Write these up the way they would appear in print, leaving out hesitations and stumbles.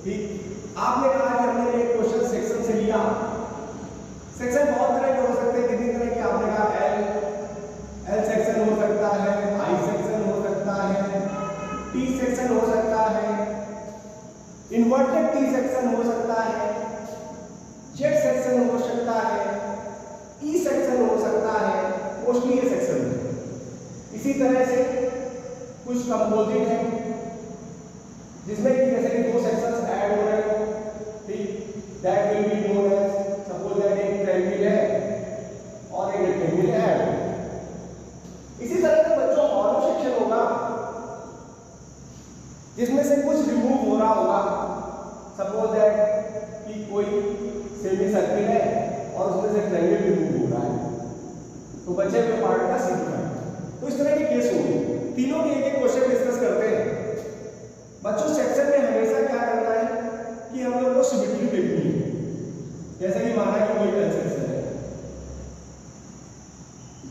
ठीक, आपने कहा कि हमने एक क्वेश्चन सेक्शन से लिया। सेक्शन बहुत तरह के हो सकते हैं, कितनी तरह के आपने कहा एल सेक्शन हो सकता है, आई सेक्शन हो सकता है, टी सेक्शन हो सकता है, इन्वर्टेड टी सेक्शन हो सकता है, जेड सेक्शन हो सकता है, ई सेक्शन हो सकता है, मोस्टली ये सेक्शन है। इसी तरह से कुछ कंपोजिट है जिसमें कि जैसे कि दो सेक्शंस ऐड हो रहे हो, ठीक, that will be known as, suppose that एक ट्रायंगल है और एक रेक्टेंगल है। इसी तरह से बच्चों हॉलो सेक्शन होगा जिसमें से कुछ रिमूव हो रहा होगा, सपोज दैट कि कोई सेमी सर्किल है और उसमें से ट्रायंगल रिमूव हो रहा है, तो बचे हुए पार्ट का सीखना। तो इस तरह के केस होंगे। तीनों के एक क्वेश्चन डिस्कस करते हैं। बच्चों सेक्शन में हमेशा क्या करना है कि हम लोग को सिमेट्री देखनी है। जैसे कि माना कि कोई सेक्शन है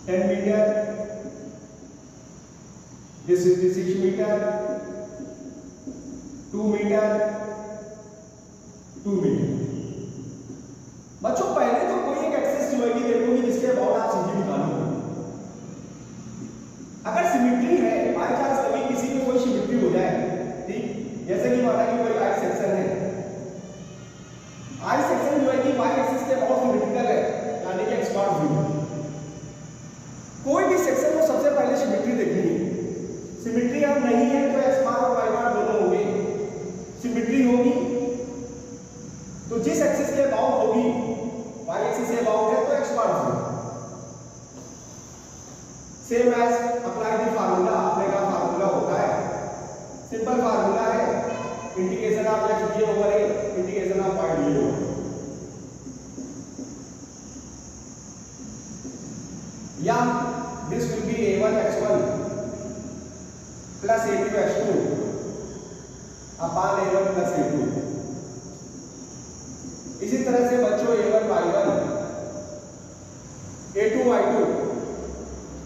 10 metre, this is 6 metre, 2 metre, 2 metre. बच्चों पहले तो कोई एक एक्सिस ज्योमेट्री देखोगे जिसके अबाउट आप सीधी निकालोगे। अगर सिमेट्री है, बाय चांस कभी किसी में कोई सिमेट्री हो जाए, ठीक, जैसे कि माना कि कोई आई सेक्शन है, आई सेक्शन जो है कि वाई एक्सिस के अबाउट सिमेट्रिकल है, यानी कि x नॉट 0। कोई भी सेक्शन को सबसे पहले सिमेट्री देखनी है। सिमेट्री अब नहीं है तो x बार और y बार दोनों होंगे। सिमेट्री होगी तो जिस एक्सिस के अबाउट होगी, y एक्सिस के अबाउट है तो x बार 0। Same as apply the formula, आपने का फार्मूला होता है, सिंपल फार्मूला है, integration of x d over a integration of y d over. या this will be a1 x1 plus a2 x2 upon a1 plus a2। इसी तरह से बच्चों a1 y1 a2 y2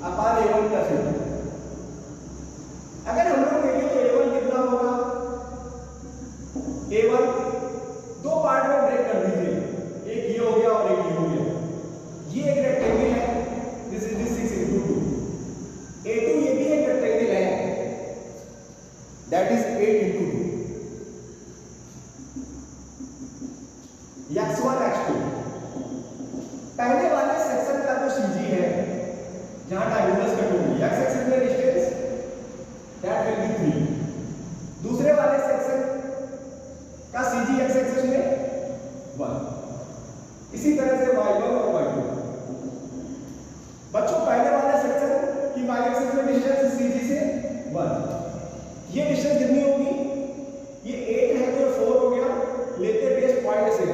upon a1 plus a2। अगर हम लोग देखें तो a1 कितना होगा, a1 दो पार्ट में ब्रेक कर दीजिए, एक ये हो गया और एक ये हो गया। ये एक रेक्टेंगल है, दिस इज 6 into 2। a2 ये भी एक रेक्टेंगल है, that is 8 into 2। x1 x2 पहले वाले सेक्शन का जो सीजी है जहां डायगोनल्स कट होंगी, x एक्सिस में डिस्टेंस दैट विल बी 3। दूसरे वाले सेक्शन का सीजी x एक्सिस में 1। इसी तरह से y1 और y2। बच्चों पहले वाले सेक्शन की y एक्सिस में डिस्टेंस सीजी से 1। ये डिस्टेंस कितनी होगी, ये 8 है तो 4 हो गया, लेते बेस पॉइंट से,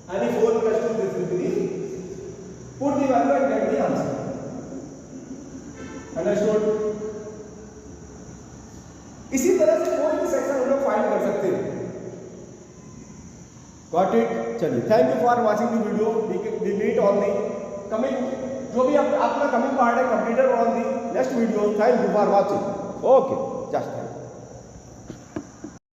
यानी 4 + 2 this will B put the value and get the answer. Understood? इसी तरह से कोई भी सेक्शन हम लोग फाइंड कर सकते हैं। Got it? चलिए, thank you for watching the video. We meet on the coming, जो भी अपना कमिंग पार्ट है, completed on the next video. Thank you for watching. Okay, just